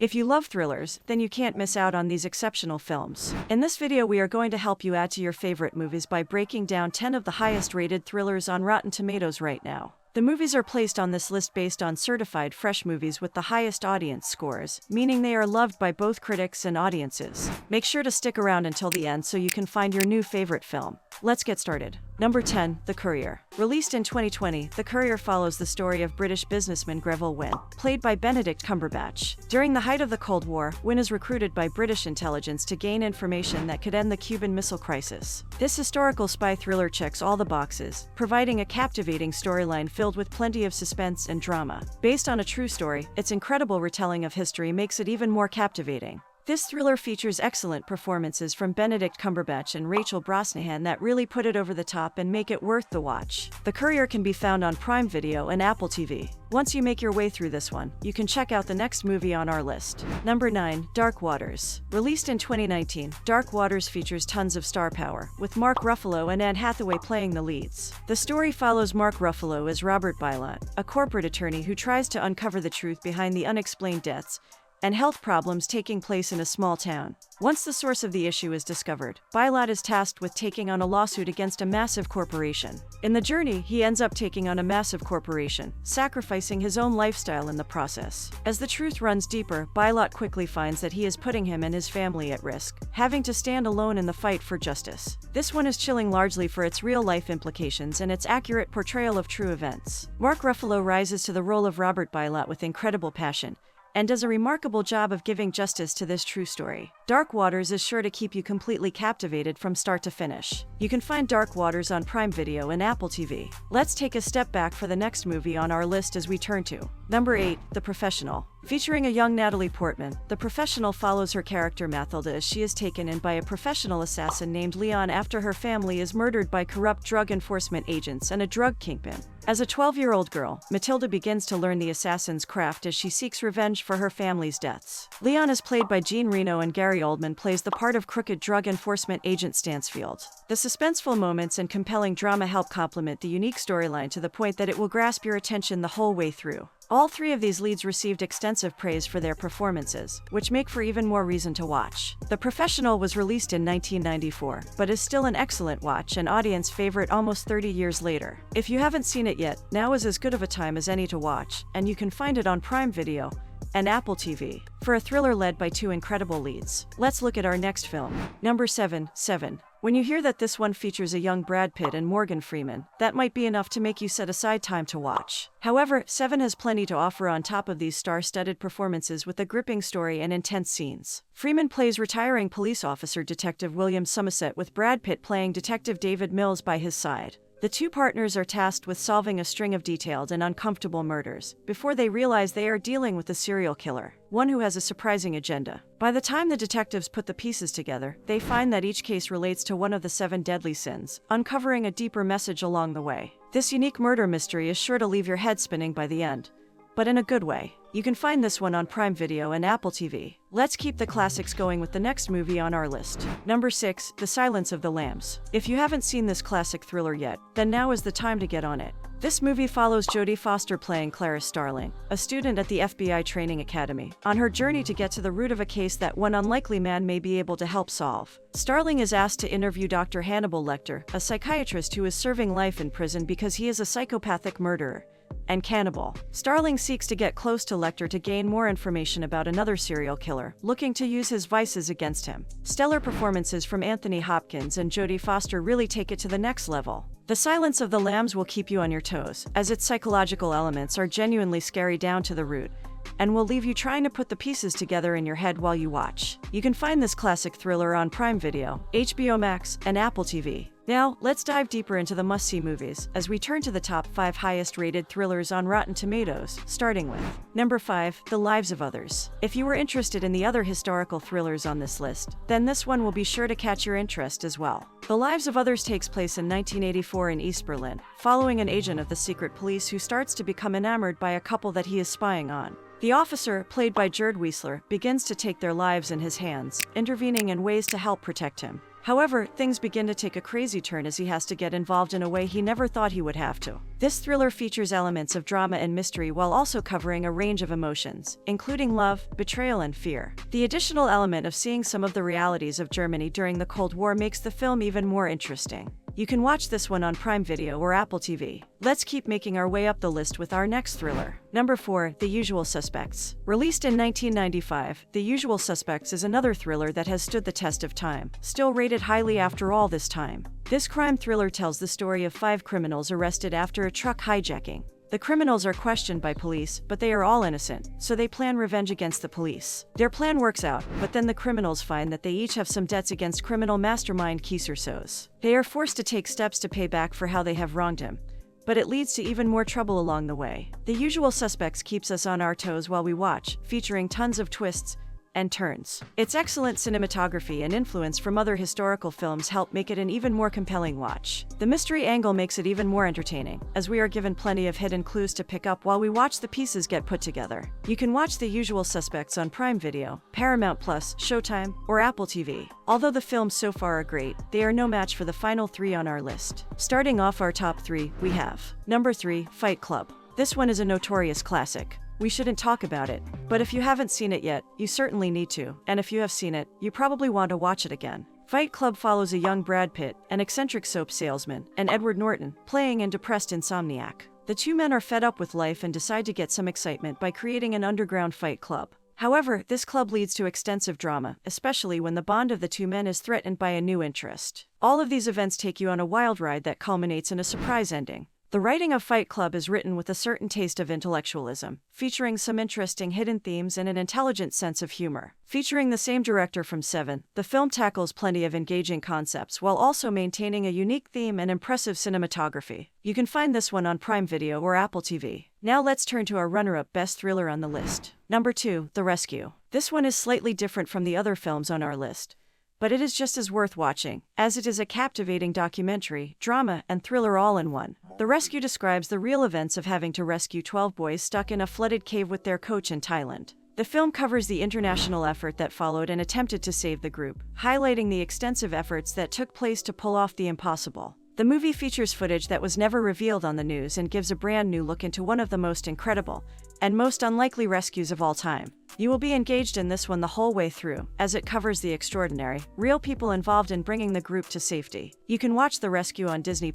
If you love thrillers, then you can't miss out on these exceptional films. In this video we are going to help you add to your favorite movies by breaking down 10 of the highest rated thrillers on Rotten Tomatoes right now. The movies are placed on this list based on certified fresh movies with the highest audience scores, meaning they are loved by both critics and audiences. Make sure to stick around until the end so you can find your new favorite film. Let's get started. Number 10, The Courier. Released in 2020, The Courier follows the story of British businessman Greville Wynne, played by Benedict Cumberbatch. During the height of the Cold War, Wynne is recruited by British intelligence to gain information that could end the Cuban Missile Crisis. This historical spy thriller checks all the boxes, providing a captivating storyline filled with plenty of suspense and drama. Based on a true story, its incredible retelling of history makes it even more captivating. This thriller features excellent performances from Benedict Cumberbatch and Rachel Brosnahan that really put it over the top and make it worth the watch. The Courier can be found on Prime Video and Apple TV. Once you make your way through this one, you can check out the next movie on our list. Number 9, Dark Waters. Released in 2019, Dark Waters features tons of star power, with Mark Ruffalo and Anne Hathaway playing the leads. The story follows Mark Ruffalo as Robert Bylot, a corporate attorney who tries to uncover the truth behind the unexplained deaths and health problems taking place in a small town. Once the source of the issue is discovered, Bylot is tasked with taking on a lawsuit against a massive corporation. In the journey, he ends up taking on a massive corporation, sacrificing his own lifestyle in the process. As the truth runs deeper, Bylot quickly finds that he is putting him and his family at risk, having to stand alone in the fight for justice. This one is chilling largely for its real-life implications and its accurate portrayal of true events. Mark Ruffalo rises to the role of Robert Bylot with incredible passion, and does a remarkable job of giving justice to this true story. Dark Waters is sure to keep you completely captivated from start to finish. You can find Dark Waters on Prime Video and Apple TV. Let's take a step back for the next movie on our list as we turn to Number 8, The Professional. Featuring a young Natalie Portman, The Professional follows her character Mathilda as she is taken in by a professional assassin named Leon after her family is murdered by corrupt drug enforcement agents and a drug kingpin. As a 12-year-old girl, Matilda begins to learn the assassin's craft as she seeks revenge for her family's deaths. Leon is played by Jean Reno and Gary Oldman plays the part of crooked drug enforcement agent Stansfield. The suspenseful moments and compelling drama help complement the unique storyline to the point that it will grasp your attention the whole way through. All three of these leads received extensive praise for their performances, which make for even more reason to watch. The Professional was released in 1994, but is still an excellent watch and audience favorite almost 30 years later. If you haven't seen it yet, now is as good of a time as any to watch, and you can find it on Prime Video and Apple TV. For a thriller led by two incredible leads, let's look at our next film. Number 7, Seven. When you hear that this one features a young Brad Pitt and Morgan Freeman, that might be enough to make you set aside time to watch. However, Seven has plenty to offer on top of these star-studded performances with a gripping story and intense scenes. Freeman plays retiring police officer Detective William Somerset with Brad Pitt playing Detective David Mills by his side. The two partners are tasked with solving a string of detailed and uncomfortable murders before they realize they are dealing with a serial killer, one who has a surprising agenda. By the time the detectives put the pieces together, they find that each case relates to one of the 7 deadly sins, uncovering a deeper message along the way. This unique murder mystery is sure to leave your head spinning by the end, but in a good way. You can find this one on Prime Video and Apple TV. Let's keep the classics going with the next movie on our list. Number 6, The Silence of the Lambs. If you haven't seen this classic thriller yet, then now is the time to get on it. This movie follows Jodie Foster playing Clarice Starling, a student at the FBI Training Academy, on her journey to get to the root of a case that one unlikely man may be able to help solve. Starling is asked to interview Dr. Hannibal Lecter, a psychiatrist who is serving life in prison because he is a psychopathic murderer and cannibal. Starling seeks to get close to Lecter to gain more information about another serial killer, looking to use his vices against him. Stellar performances from Anthony Hopkins and Jodie Foster really take it to the next level. The Silence of the Lambs will keep you on your toes, as its psychological elements are genuinely scary down to the root, and will leave you trying to put the pieces together in your head while you watch. You can find this classic thriller on Prime Video, HBO Max, and Apple TV. Now, let's dive deeper into the must-see movies as we turn to the top 5 highest-rated thrillers on Rotten Tomatoes, starting with Number 5, The Lives of Others. If you were interested in the other historical thrillers on this list, then this one will be sure to catch your interest as well. The Lives of Others takes place in 1984 in East Berlin, following an agent of the secret police who starts to become enamored by a couple that he is spying on. The officer, played by Gerd Wiesler, begins to take their lives in his hands, intervening in ways to help protect him. However, things begin to take a crazy turn as he has to get involved in a way he never thought he would have to. This thriller features elements of drama and mystery while also covering a range of emotions, including love, betrayal, and fear. The additional element of seeing some of the realities of Germany during the Cold War makes the film even more interesting. You can watch this one on Prime Video or Apple TV. Let's keep making our way up the list with our next thriller. Number 4, The Usual Suspects. Released in 1995, The Usual Suspects is another thriller that has stood the test of time, still rated highly after all this time. This crime thriller tells the story of 5 criminals arrested after a truck hijacking. The criminals are questioned by police, but they are all innocent, so they plan revenge against the police. Their plan works out, but then the criminals find that they each have some debts against criminal mastermind Kieser Soze. They are forced to take steps to pay back for how they have wronged him, but it leads to even more trouble along the way. The Usual Suspects keeps us on our toes while we watch, featuring tons of twists and turns. Its excellent cinematography and influence from other historical films help make it an even more compelling watch. The mystery angle makes it even more entertaining, as we are given plenty of hidden clues to pick up while we watch the pieces get put together. You can watch The Usual Suspects on Prime Video, Paramount Plus, Showtime, or Apple TV. Although the films so far are great, they are no match for the final 3 on our list. Starting off our top 3, we have number 3, Fight Club. This one is a notorious classic. We shouldn't talk about it, but if you haven't seen it yet, you certainly need to, and if you have seen it, you probably want to watch it again. Fight Club follows a young Brad Pitt, an eccentric soap salesman, and Edward Norton, playing an depressed insomniac. The 2 men are fed up with life and decide to get some excitement by creating an underground fight club. However, this club leads to extensive drama, especially when the bond of the 2 men is threatened by a new interest. All of these events take you on a wild ride that culminates in a surprise ending. The writing of Fight Club is written with a certain taste of intellectualism, featuring some interesting hidden themes and an intelligent sense of humor. Featuring the same director from Seven, the film tackles plenty of engaging concepts while also maintaining a unique theme and impressive cinematography. You can find this one on Prime Video or Apple TV. Now let's turn to our runner-up best thriller on the list. Number 2, The Rescue. This one is slightly different from the other films on our list, but it is just as worth watching, as it is a captivating documentary, drama, and thriller all in one. The Rescue describes the real events of having to rescue 12 boys stuck in a flooded cave with their coach in Thailand. The film covers the international effort that followed and attempted to save the group, highlighting the extensive efforts that took place to pull off the impossible. The movie features footage that was never revealed on the news and gives a brand new look into one of the most incredible and most unlikely rescues of all time. You will be engaged in this one the whole way through, as it covers the extraordinary, real people involved in bringing the group to safety. You can watch The Rescue on Disney+.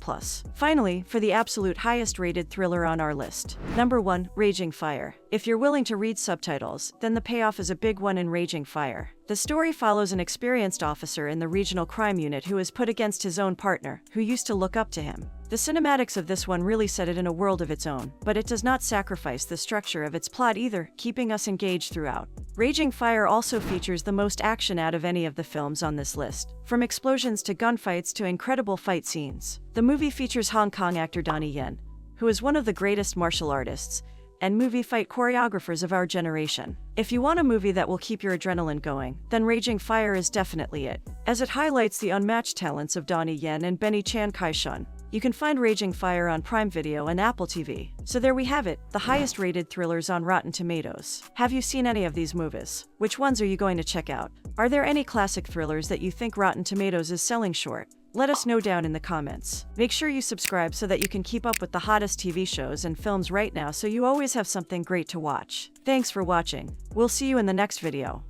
Finally, for the absolute highest-rated thriller on our list. Number 1, Raging Fire. If you're willing to read subtitles, then the payoff is a big one in Raging Fire. The story follows an experienced officer in the regional crime unit who is put against his own partner, who used to look up to him. The cinematics of this one really set it in a world of its own, but it does not sacrifice the structure of its plot either, keeping us engaged throughout. Raging Fire also features the most action out of any of the films on this list, from explosions to gunfights to incredible fight scenes. The movie features Hong Kong actor Donnie Yen, who is one of the greatest martial artists and movie fight choreographers of our generation. If you want a movie that will keep your adrenaline going, then Raging Fire is definitely it, as it highlights the unmatched talents of Donnie Yen and Benny Chan Kai-shun. You can find Raging Fire on Prime Video and Apple TV. So there we have it, the highest rated thrillers on Rotten Tomatoes. Have you seen any of these movies? Which ones are you going to check out? Are there any classic thrillers that you think Rotten Tomatoes is selling short? Let us know down in the comments. Make sure you subscribe so that you can keep up with the hottest TV shows and films right now so you always have something great to watch. Thanks for watching. We'll see you in the next video.